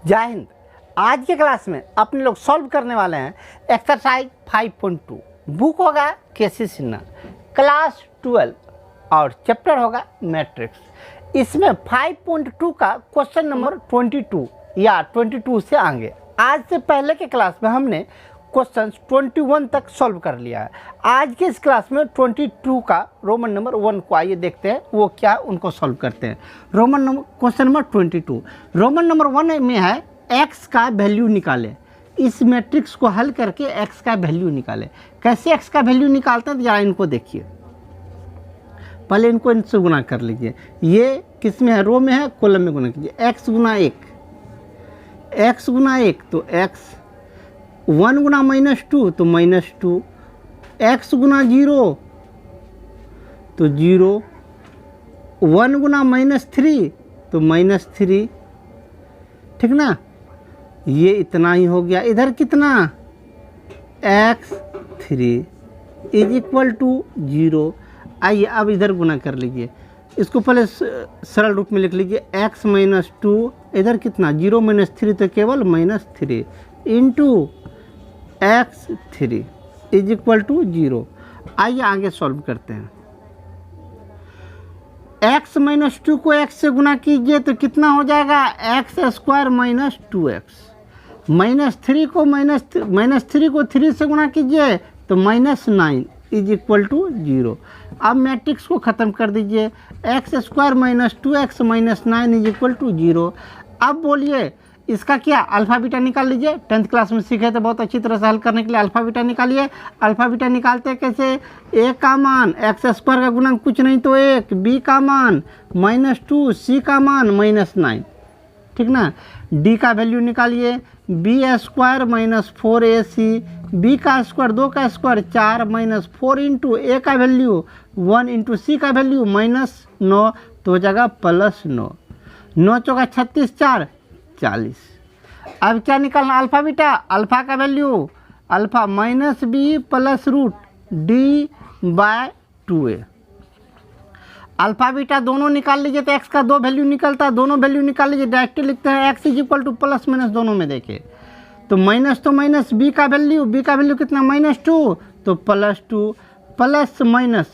जय हिंद। आज के क्लास में अपने लोग सॉल्व करने वाले हैं एक्सरसाइज 5.2। बुक होगा केसी सिन्हा, क्लास 12 और चैप्टर होगा मैट्रिक्स। इसमें 5.2 का क्वेश्चन नंबर 22 या 22 से आगे। आज से पहले के क्लास में हमने क्वेश्चन 21 तक सॉल्व कर लिया है। आज के इस क्लास में 22 का रोमन नंबर 1 को आइए देखते हैं वो क्या, उनको सॉल्व करते हैं। Roman number question number 22 Roman number 1 में है x का वैल्यू निकालें। इस मैट्रिक्स को हल करके x का वैल्यू निकालें। कैसे x का वैल्यू निकालते हैं तो यहाँ इनको देखिए। पहले इनको इनसे गुना कर लीजिए। ये किस में है, रो में है, कॉलम में गुना कीजिए। x गुना 1 तो x, 1 गुना -2 तो -2, x गुना 0 तो 0, 1 गुना -3 तो -3। ठीक ना, ये इतना ही हो गया। इधर कितना, x3 इज इक्वल टू 0। आइए अब इधर गुना कर लीजिए। इसको पहले सरल रूप में लिख लीजिए। x -2 इधर कितना, 0 -3 तो केवल -3 into x3 is equal to 0। आइए आगे सॉल्व करते हैं। x -2 को x से गुना कीजिए तो कितना हो जाएगा, x² -2x। -3 को -3 को 3 से गुना कीजिए तो -9 इज इक्वल टू 0। अब मैट्रिक्स को ख़त्म कर दीजिए। x² -2x -9 is equal to 0। अब बोलिए इसका क्या, अल्फा बीटा निकाल लीजिए। 10th क्लास में सीखे थे बहुत अच्छी तरह से हल करने के लिए। अल्फा बीटा निकालिए। अल्फा बीटा निकालते कैसे, a का मान x² का गुणांक कुछ नहीं तो 1, b का मान -2, c का मान -9। ठीक ना, d का वैल्यू निकालिए। b² -4ac, b का स्क्वायर 2 का स्क्वायर 4 -4 इंटू a का वैल्यू 1 इंटू c का वैल्यू -9 तो हो जाएगा +9। 9 चौका 36, 4 40। अब क्या निकालना, अल्फा बीटा। अल्फा का value alpha -b plus root d/2a। Alpha beta दोनों निकाल लीजिए तो x का 2 वैल्यू निकलता है। दोनों वैल्यू निकाल लीजिए, डायरेक्टली लिखते हैं x is equal two plus minus दोनों में देखिए तो माइनस तो माइनस, b का वैल्यू कितना -2 तो +2 प्लस माइनस,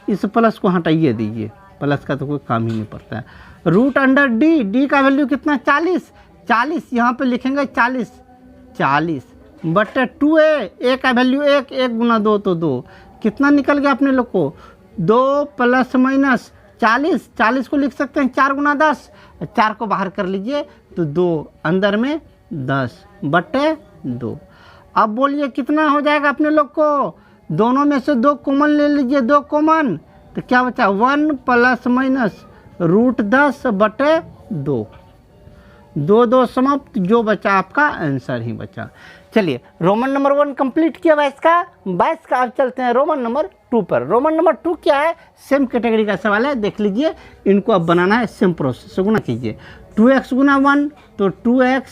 इस प्लस को हटाइए दीजिए, प्लस का तो कोई काम ही नहीं पड़ता है। रूट अंडर d का वैल्यू कितना 40 यहाँ पे लिखेंगे 40 बटे 2a, a का वैल्यू 1 गुना 2 तो 2। कितना निकल गया अपने लोग को, 2 प्लस माइनस 40 को लिख सकते हैं 4 गुना 10। 4 को बाहर कर लीजिए तो 2 अंदर में 10 बटे 2। अब बोलिए कितना हो जाएगा अपने लोग को, दोनों में से 2 कॉमन ले लीजिए। 2 कॉमन तो क्या बचा, 1 प्लस माइनस रूट 10 बटे 2। 2 समाप्त, जो बचा आपका आंसर ही बचा। चलिए रोमन नंबर 1 कंप्लीट किया 22 का। अब चलते हैं रोमन नंबर 2 पर। रोमन नंबर 2 क्या है, सेम कैटेगरी का सवाल है, देख लीजिए। इनको अब बनाना है सेम प्रोसेस से गुना कीजिए। 2x गुना 1 तो 2x,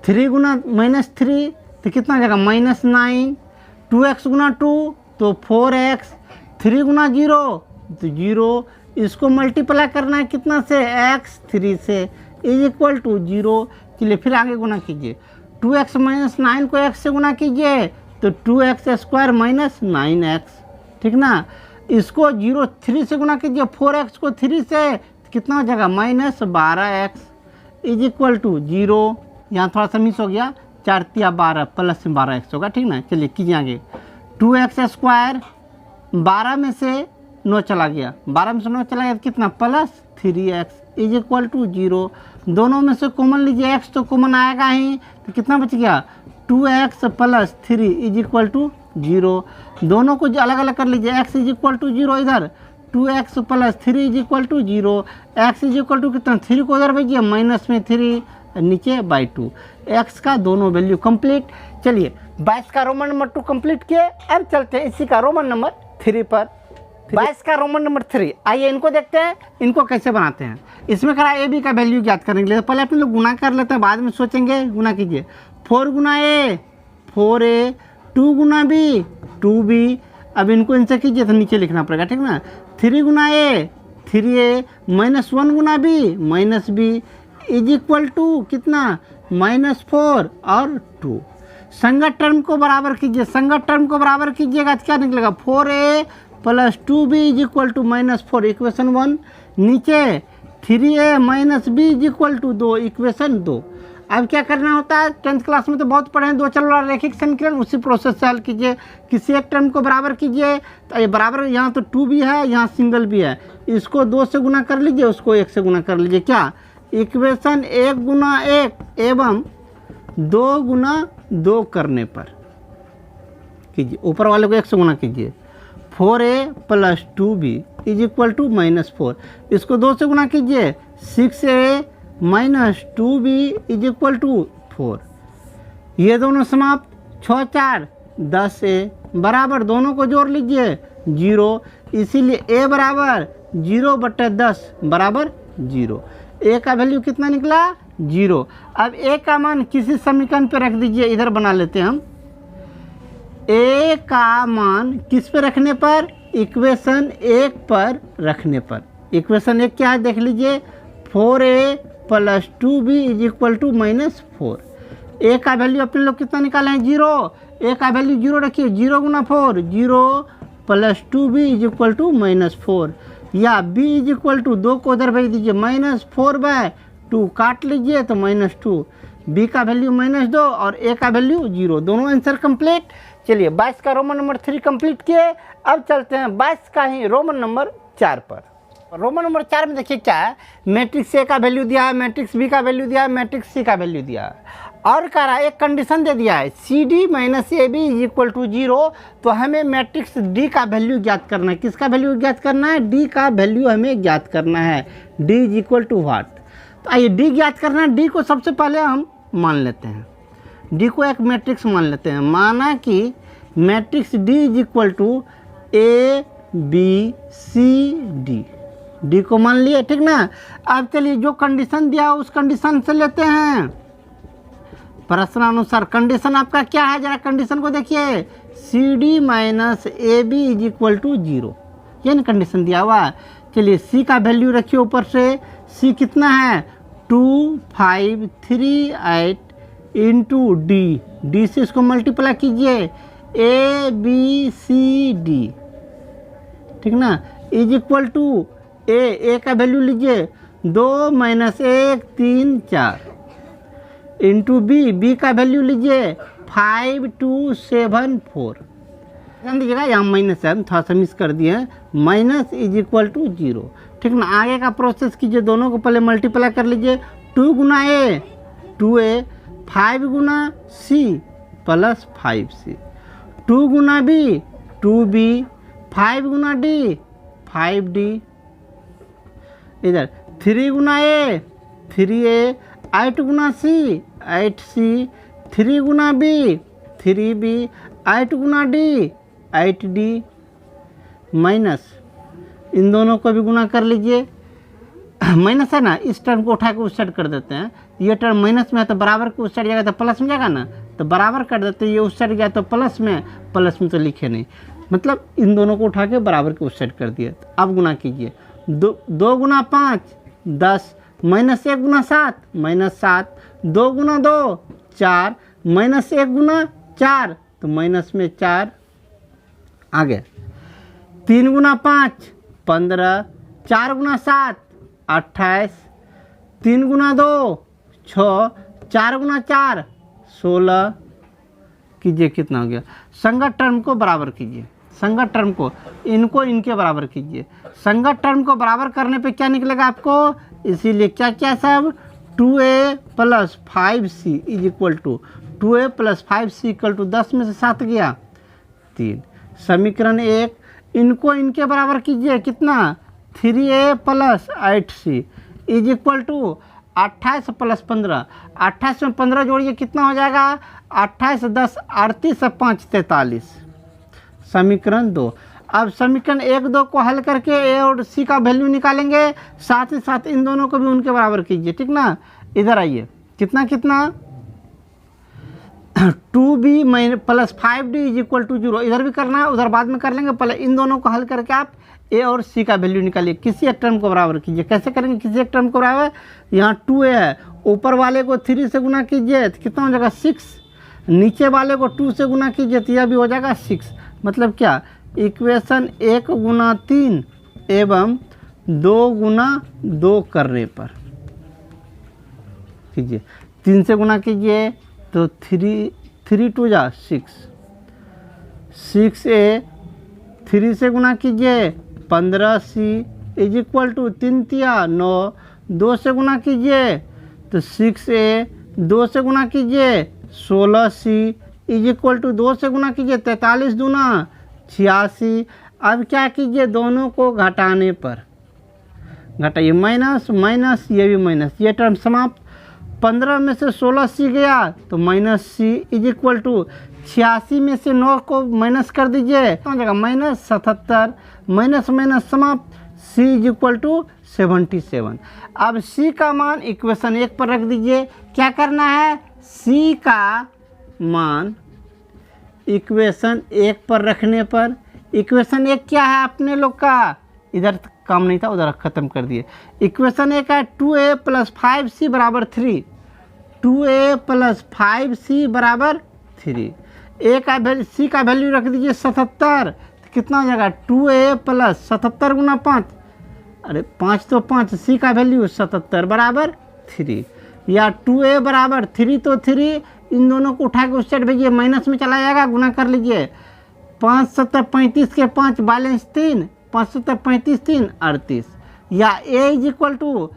3 गुना -3 तो कितना हो जाएगा -9, 2x गुना 2 तो 4x, 3 गुना 0 तो 0। इसको मल्टीप्लाई करना है कितना से, x3 से इज इक्वल टू 0। चलिए फिर आगे गुना कीजिए। 2x -9 को x से गुना कीजिए तो 2x² -9x। ठीक ना, इसको 3 से गुना कीजिए। 4x को 3 से तो कितना हो जाएगा -12x इज इक्वल टू 0। यहाँ थोड़ा सा मिस हो गया, 4 × 12 प्लस 12x होगा। ठीक ना, चलिए कीजिए आगे। 2x², 12 में से 9 चला गया, 12 में से 9 चला गया तो कितना +3x इज इक्वल टू 0। दोनों में से कॉमन लीजिए, x तो कॉमन आएगा ही तो कितना बच गया 2x + 3 इज इक्वल टू 0। दोनों को अलग अलग कर लीजिए, x इज इक्वल टू 0, इधर 2x + 3 is equal to 0। x is equal to कितना, 3 को उधर भेजिए, माइनस में 3 नीचे /2। x का दोनों वैल्यू कंप्लीट। चलिए 22 का रोमन नंबर 2 कंप्लीट किए। अब चलते हैं इसी का रोमन नंबर 3 पर। 22 का रोमन नंबर 3, आइए इनको देखते हैं, इनको कैसे बनाते हैं। इसमें करा a b का वैल्यू ज्ञात करने के लिए पहले अपने लोग गुना कर लेते हैं, बाद में सोचेंगे। गुना कीजिए। 4 गुना a 4a, 2 Guna b 2b। अब इनको इनसे कीजिए तो नीचे लिखना पड़ेगा। ठीक ना, 3 गुना a 3a, -1 गुना b -b, is equal to कितना -4 और 2। संगत टर्म को बराबर कीजिए, संगत टर्म को बराबर कीजिएगा तो क्या निकलेगा 4a + 2b is equal to -4 equation 1। नीचे 3a - b is equal to 2 equation 2। अब क्या करना होता है, 10th क्लास में तो बहुत पढ़े हैं, दो चल रहा रैखिक समीकरण, उसी प्रोसेस से हल कीजिए। किसी एक टर्म को बराबर कीजिए तो ये बराबर, यहाँ तो 2 भी है, यहाँ सिंगल भी है, इसको 2 से गुना कर लीजिए, उसको 1 से गुना कर लीजिए। क्या इक्वेशन 1 गुना 1 एवं 2 गुना 2 करने पर कीजिए, ऊपर वाले को 1 से गुना कीजिए। 4a + 2b is equal to -4, इसको 2 से गुना कीजिए। 6a - 2b is equal to 4, ये दोनों समाप्त। 6 4 10a बराबर, दोनों को जोड़ लीजिए 0, इसीलिए a बराबर 0/10 बराबर 0। a का वैल्यू कितना निकला 0। अब a का मान किसी समीकरण पे रख दीजिए, इधर बना लेते हैं हम। a का मान किस पे रखने पर, इक्वेशन 1 पर रखने पर। इक्वेशन 1 क्या है देख लीजिए, 4a + 2b is equal to -4। a का वैल्यू अपने लोग कितना निकाले हैं 0, a का वैल्यू 0 रखिए, 0 गुना 4, 0 + 2b इज इक्वल टू -4, या b इज इक्वल टू 2 को उधर भेज दीजिए, -4/2 काट लीजिए तो -2, b का वैल्यू -2 और a का वैल्यू 0, दोनों आंसर कंप्लीट। चलिए 22 का रोमन नंबर 3 कंप्लीट किए। अब चलते हैं 22 का ही रोमन नंबर 4 पर। रोमन नंबर 4 में देखिए क्या है, मैट्रिक्स ए का वैल्यू दिया है, मैट्रिक्स बी का वैल्यू दिया है, मैट्रिक्स सी का वैल्यू दिया है, और कह रहा है एक कंडीशन दे दिया है CD - AB is equal to 0। तो हमें मैट्रिक्स डी का वैल्यू ज्ञात करना है। किसका वैल्यू ज्ञात करना है, डी का वैल्यू हमें ज्ञात करना है। D is equal to what, तो आइए डी ज्ञात करना है। डी को सबसे पहले हम मान लेते हैं, डी को एक मैट्रिक्स मान लेते हैं। माना कि matrix D is equal to ABCD, D को मान लिए, ठीक ना। अब चलिए जो कंडीशन दिया उस कंडीशन से लेते हैं प्रश्नानुसार। कंडीशन आपका क्या है, जरा कंडीशन को देखिए, CD - AB is equal to 0, ये ना कंडीशन दिया हुआ है। चलिए C का वैल्यू रखिए ऊपर से, C कितना है 2538 इंटू डी, डी से इसको मल्टीप्लाई कीजिए ABCD, ठीक ना, इज इक्वल टू ए का वैल्यू लीजिए 2 - 1 3 4 इंटू बी का वैल्यू लीजिए 5274। ध्यान दीजिएगा यहाँ माइनस है, हम थोड़ा सा मिस कर दिए हैं, माइनस इज इक्वल टू 0, ठीक ना। आगे का प्रोसेस कीजिए, दोनों को पहले मल्टीप्लाई कर लीजिए। 2 गुना ए 2a, 5 गुना C + 5C, 2 गुना बी 2b, 5 गुना डी 5d, इधर 3 गुना ए 3a, 8 गुना सी 8c, 3 गुना बी 3b, 8 गुना डी 8d, माइनस इन दोनों को भी गुना कर लीजिए। माइनस है ना, इस टर्म को उठा के उस साइड कर देते हैं, ये टर्म माइनस में है तो बराबर के उस साइड जाएगा तो प्लस में जाएगा ना, तो बराबर कर देते हैं, ये उस साइड गया तो प्लस में तो लिखे नहीं, मतलब इन दोनों को उठा के बराबर के उस साइड कर दिए। तो अब गुना कीजिए, 2 गुना 5 10, -1 गुना 7 -7, 2 गुना 2 4, -1 गुना 4 तो माइनस में 4 आ गया। 3 गुना 5 15, 4 गुना 7 28, 3 गुना 2 6, 4 गुना 4 16, कीजिए कितना हो गया। संगत टर्म को बराबर कीजिए, संगत टर्म को इनको इनके बराबर कीजिए। संगत टर्म को बराबर करने पे क्या निकलेगा आपको, इसीलिए क्या क्या सब 2a + 5c is equal to 2a + 5c equal to 10 में से 7 गया 3। समीकरण 1, इनको इनके बराबर कीजिए, कितना 3a + 8c is equal to 28 + 15, 28 में 15 जोड़िए कितना हो जाएगा 28 10 38 5 43। समीकरण 2, अब समीकरण 1 2 को हल करके ए और सी का वैल्यू निकालेंगे, साथ ही साथ इन दोनों को भी उनके बराबर कीजिए, ठीक ना। इधर आइए, कितना 2b + 5d is equal to 0, इधर भी करना है, उधर बाद में कर लेंगे, पहले इन दोनों को हल करके आप ए और सी का वैल्यू निकालिए, किसी एक टर्म को बराबर कीजिए। कैसे करेंगे किसी एक टर्म को बराबर? यहाँ 2a है, ऊपर वाले को 3 से गुना कीजिए तो कितना हो जाएगा 6, नीचे वाले को 2 से गुना कीजिए तो यह भी हो जाएगा 6। मतलब क्या, इक्वेशन 1 गुना 3 एवं 2 गुना 2 करने पर कीजिए, 3 से गुना कीजिए तो 3 2 जा 6a, 3 से गुना कीजिए 15c इज इक्वल टू 3 तिया 9, 2 से गुना कीजिए तो 6a, 2 से गुना कीजिए 16c इज इक्वल टू 2 से गुना कीजिए 43 दूना 86। अब क्या कीजिए, दोनों को घटाने पर घटाइए, माइनस माइनस ये भी माइनस, ये टर्म समाप्त। 15 में से 16c गया तो minus c is equal to 86 में से 9 को माइनस कर दीजिए तो हो जाएगा माइनस 77, माइनस माइनस समाप्त, c इज इक्वल टू 77। अब c का मान इक्वेशन 1 पर रख दीजिए। क्या करना है, c का मान इक्वेशन 1 पर रखने पर, इक्वेशन 1 क्या है अपने लोग का, इधर काम नहीं था उधर ख़त्म कर दिए। इक्वेशन 1 है 2a + 5c बराबर 3, 2a + 5c बराबर 3। a का वैल्यू, c का वैल्यू रख दीजिए 77, तो कितना हो जाएगा 2a + 77 गुना 5, अरे 5 तो 5, c का वैल्यू 77 बराबर 3, या 2a बराबर 3 तो 3, इन दोनों को उठा के उस साइड भेजिए, माइनस में चला जाएगा, गुना कर लीजिए। 5 7 35 के 5 बैलेंस 3, 5 7 35 3 38, या a इज इक्वल टू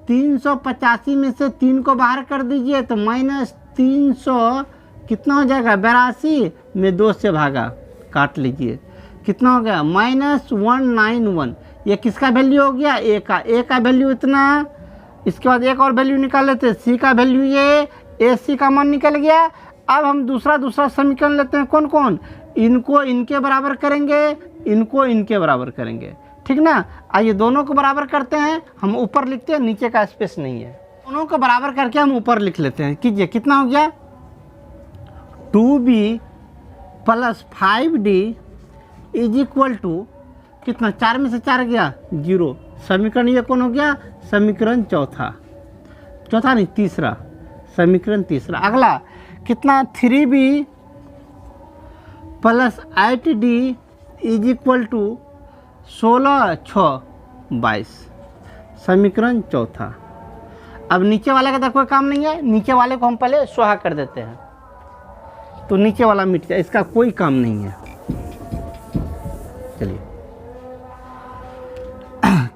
385 में से 3 को बाहर कर दीजिए तो माइनस 300 कितना हो जाएगा 82 में 2 से भागा, काट लीजिए कितना हो गया -191। ये किसका वैल्यू हो गया, a का वैल्यू इतना। इसके बाद एक और वैल्यू निकाल लेते हैं, c का वैल्यू ये, ac का मान निकल गया। अब हम दूसरा समीकरण लेते हैं, कौन कौन, इनको इनके बराबर करेंगे, इनको इनके बराबर करेंगे, ठीक ना। आइए दोनों को बराबर करते हैं, हम ऊपर लिखते हैं, नीचे का स्पेस नहीं है, दोनों को बराबर करके हम ऊपर लिख लेते हैं। कीजिए, कितना हो गया 2b + 5d is equal to कितना, 4 में से 4 गया 0। समीकरण ये कौन हो गया, समीकरण चौथा नहीं तीसरा, समीकरण तीसरा। अगला कितना 3b + 8d is equal to 16 6 22, समीकरण चौथा। अब नीचे वाले का तो कोई काम नहीं है, नीचे वाले को हम पहले स्वाहा कर देते हैं तो नीचे वाला मिट जाए, इसका कोई काम नहीं है। चलिए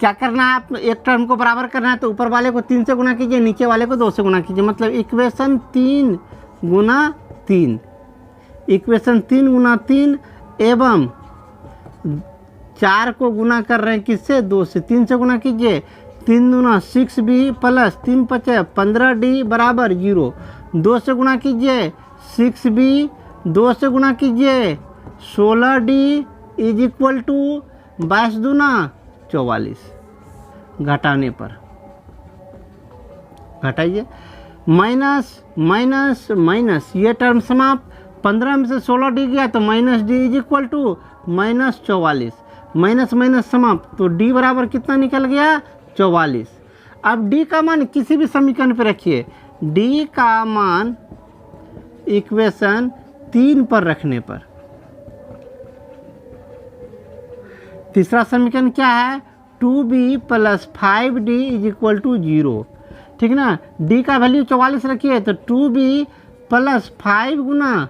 क्या करना है, आप एक टर्म को बराबर करना है तो ऊपर वाले को 3 से गुना कीजिए, नीचे वाले को 2 से गुना कीजिए। मतलब इक्वेशन 3 गुना 3, इक्वेशन 3 गुना 3 एवं 4 को गुना कर रहे हैं किससे, 2 से। 3 से गुना कीजिए, 3 दूना 6b + 3 5 15d बराबर 0। 2 से गुना कीजिए 6b, 2 से गुना कीजिए 16d इज इक्वल टू 22 दूना 44, घटाने पर घटाइए, माइनस माइनस माइनस, ये टर्म समाप्त। 15 में से 16d गया तो -d is equal to -44, minus minus समाप्त, तो d बराबर कितना निकल गया 44। अब d का मान किसी भी समीकरण पे रखिए, d का मान इक्वेशन 3 पर रखने पर, तीसरा समीकरण क्या है 2b + 5d is equal to 0, ठीक ना। d का वैल्यू 44 रखिए तो 2b + 5 गुना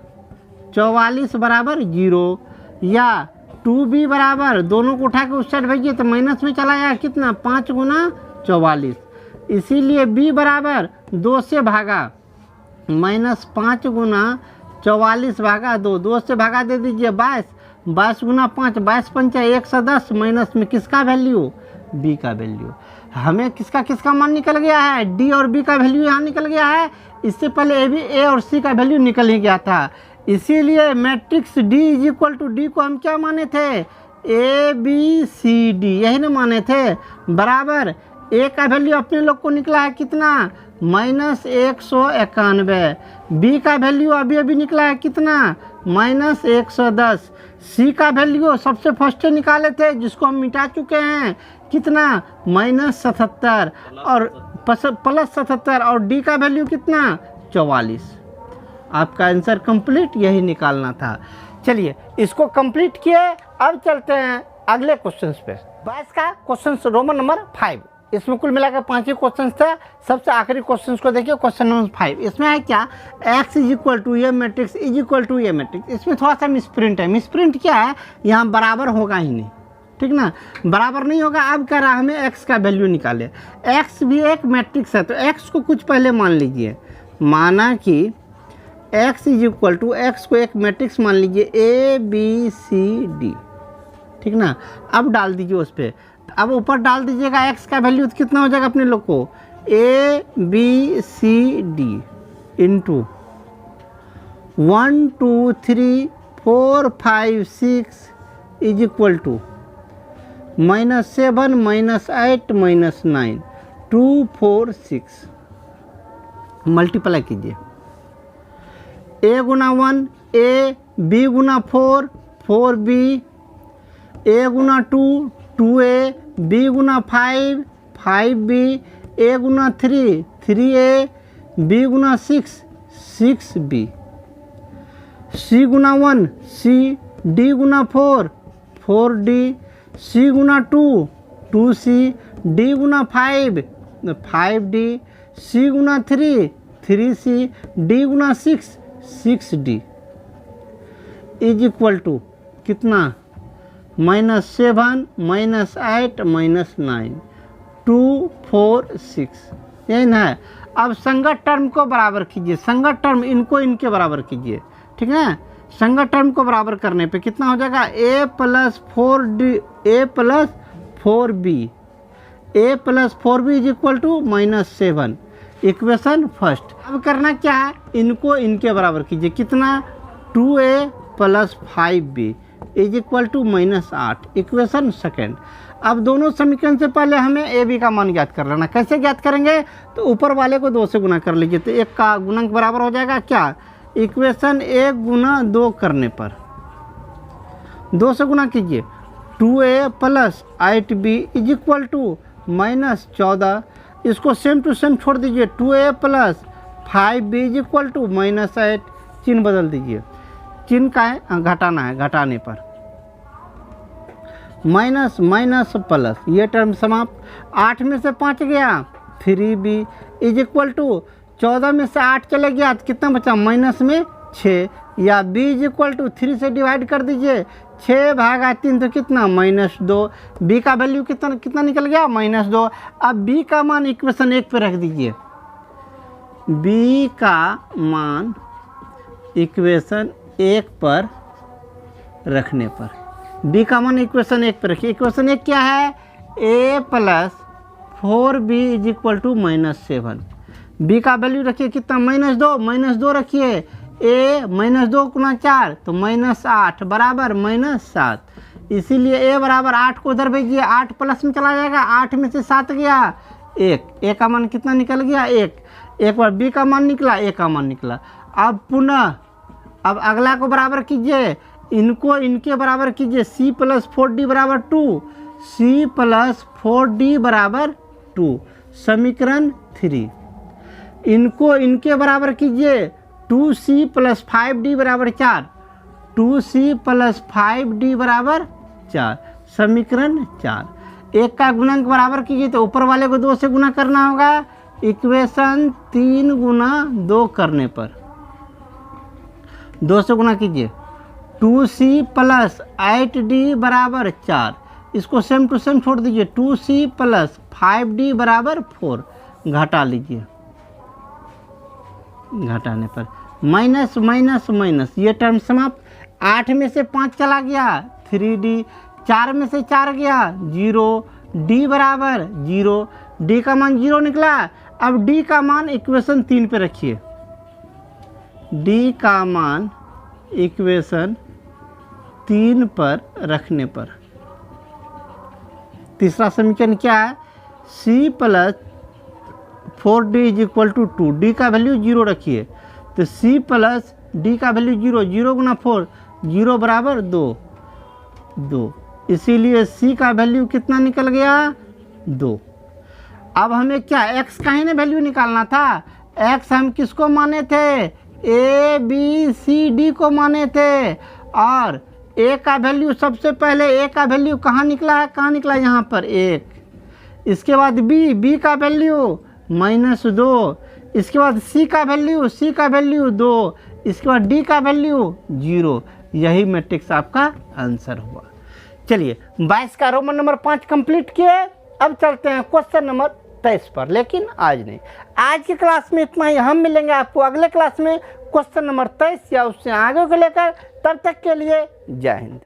44 बराबर 0, या 2b बराबर, दोनों को उठा के उस साइड भेजिए तो माइनस में चला जाएगा कितना 5 गुना 44, इसीलिए b बराबर 2 से भागा, -5 गुना 44 भागा 2, 2 से भागा दे दीजिए 22, 22 गुना 5, 22 पंचा 110, माइनस में किसका वैल्यू, b का वैल्यू। हमें किसका मान निकल गया है, d और b का वैल्यू यहाँ निकल गया है। इससे पहले a और c का वैल्यू निकल ही गया था, इसीलिए matrix d is equal to d को हम क्या माने थे, a b c d, यही ना माने थे। बराबर a का वैल्यू अपने लोग को निकला है कितना -191। बी का वैल्यू अभी अभी निकला है कितना, -110। सी का वैल्यू सबसे फर्स्ट निकाले थे जिसको हम मिटा चुके हैं, कितना, -77 और +77, और डी का वैल्यू कितना, 44। आपका आंसर कंप्लीट यही निकालना था। चलिए इसको कंप्लीट किए, अब चलते हैं अगले क्वेश्चंस पे। 22 का क्वेश्चन रोमन नंबर 5, इसमें कुल मिलाकर 5 ही क्वेश्चन थे। सबसे आखिरी क्वेश्चन को देखिए, क्वेश्चन नंबर 5। इसमें है क्या, x = a matrix = a matrix. इसमें थोड़ा सा मिसप्रिंट है। मिसप्रिंट क्या है, यहाँ बराबर होगा ही नहीं, ठीक ना, बराबर नहीं होगा। अब कह रहा है हमें x का वैल्यू निकाले। x भी एक मैट्रिक्स है, तो x को कुछ पहले मान लीजिए। माना कि x को एक मैट्रिक्स मान लीजिए A B C D, ठीक ना। अब डाल दीजिए उस पर, अब ऊपर डाल दीजिएगा x का वैल्यू कितना हो जाएगा अपने लोग को, A B C D into 1 2 3 4 5 6 = -7 -8 -9 2 4 6। Multiply कीजिए, a Guna 1 a, b Guna 4 4b, a Guna 2 2a, b Guna 5 5b, a Guna 3 3a, b Guna 6 6b, c Guna 1 c, d Guna 4 4d, c Guna 2 2c, d Guna 5 5d, c Guna 3 3c, d Guna 6 6d = कितना, -7 -8 -9 2 4 6, यही ना है। अब संगत term को बराबर कीजिए, संगत टर्म इनको इनके बराबर कीजिए, ठीक है। संगत टर्म को बराबर करने पे कितना हो जाएगा, a + 4b a + 4b = -7। Equation first. अब करना क्या है, इनको इनके बराबर कीजिए, कितना, 2a + 5b = -8। Equation second. अब दोनों समीकरण से पहले हमें ए बी का मान ज्ञात कर लेना। कैसे ज्ञात करेंगे, तो ऊपर वाले को 2 से गुना कर लीजिए, तो एक का गुणक बराबर हो जाएगा क्या, इक्वेशन 1 गुना 2 करने पर 2 से गुना कीजिए, 2a + 8b = -14। इसको सेम टू सेम छोड़ दीजिए, 2a + 5b = -8। चिन्ह बदल दीजिए, चिन्ह का है घटाना है, घटाने पर माइनस माइनस प्लस, ये टर्म समाप्त। 8 में से 5 गया 3b = 14 में से 8 चले गया तो कितना बचा, माइनस में 6, या b = 3 से डिवाइड कर दीजिए, 6/3 तो कितना, -2। b का वैल्यू कितना निकल गया, -2। अब b का मान इक्वेशन 1 पे रख दीजिए, b का मान इक्वेशन 1 पर रखने पर, b का मान इक्वेशन 1 पर रखिए। इक्वेशन 1 क्या है, a + 4b = -7। b का वैल्यू रखिए कितना, -2 रखिए, a -2 × 4 तो -8 बराबर -7। इसीलिए a बराबर 8 को उधर भेजिए, 8 प्लस में चला जाएगा, 8 में से 7 गया 1, a का मान कितना निकल गया, 1। एक बार b का मान निकला, a का मान निकला। अब पुनः अब अगला को बराबर कीजिए, इनको इनके बराबर कीजिए, c + 4d = 2, c + 4d = 2, समीकरण 3। इनको इनके बराबर कीजिए, 2c + 5d = 4, 2c + 5d = 4, समीकरण 4। एक का गुणक बराबर कीजिए तो ऊपर वाले को 2 से गुना करना होगा, इक्वेशन 3 × 2 करने पर 2 से गुना कीजिए, 2c + 8d = 4। इसको सेम टू सेम छोड़ दीजिए, 2c + 5d = 4, घटा लीजिए, घटाने पर माइनस माइनस माइनस, ये टर्म समाप्त। 8 में से 5 चला गया 3d, 4 में से 4 गया 0, d = 0, d का मान 0 निकला। अब d का मान इक्वेशन 3 पे रखिए, d का मान इक्वेशन 3 पर रखने पर तीसरा समीकरण क्या है, c + 4d is equal to 2, D का वैल्यू 0 रखिए, तो c प्लस डी का वैल्यू 0, 0 गुना 4, 0 बराबर 2, इसीलिए c का वैल्यू कितना निकल गया 2। अब हमें क्या x का ही ना वैल्यू निकालना था, x हम किसको माने थे, a b c d को माने थे, और a का वैल्यू सबसे पहले a का वैल्यू कहाँ निकला है, कहाँ निकला यहाँ पर 1, इसके बाद b का वैल्यू -2, इसके बाद c का वैल्यू 2, इसके बाद d का वैल्यू 0। यही मैट्रिक्स आपका आंसर हुआ। चलिए 22 का रोमन नंबर 5 कंप्लीट किए। अब चलते हैं क्वेश्चन नंबर 23 पर, लेकिन आज नहीं, आज की क्लास में इतना ही। हम मिलेंगे आपको अगले क्लास में क्वेश्चन नंबर 23 या उससे आगे को लेकर। तब तक के लिए जय हिंद।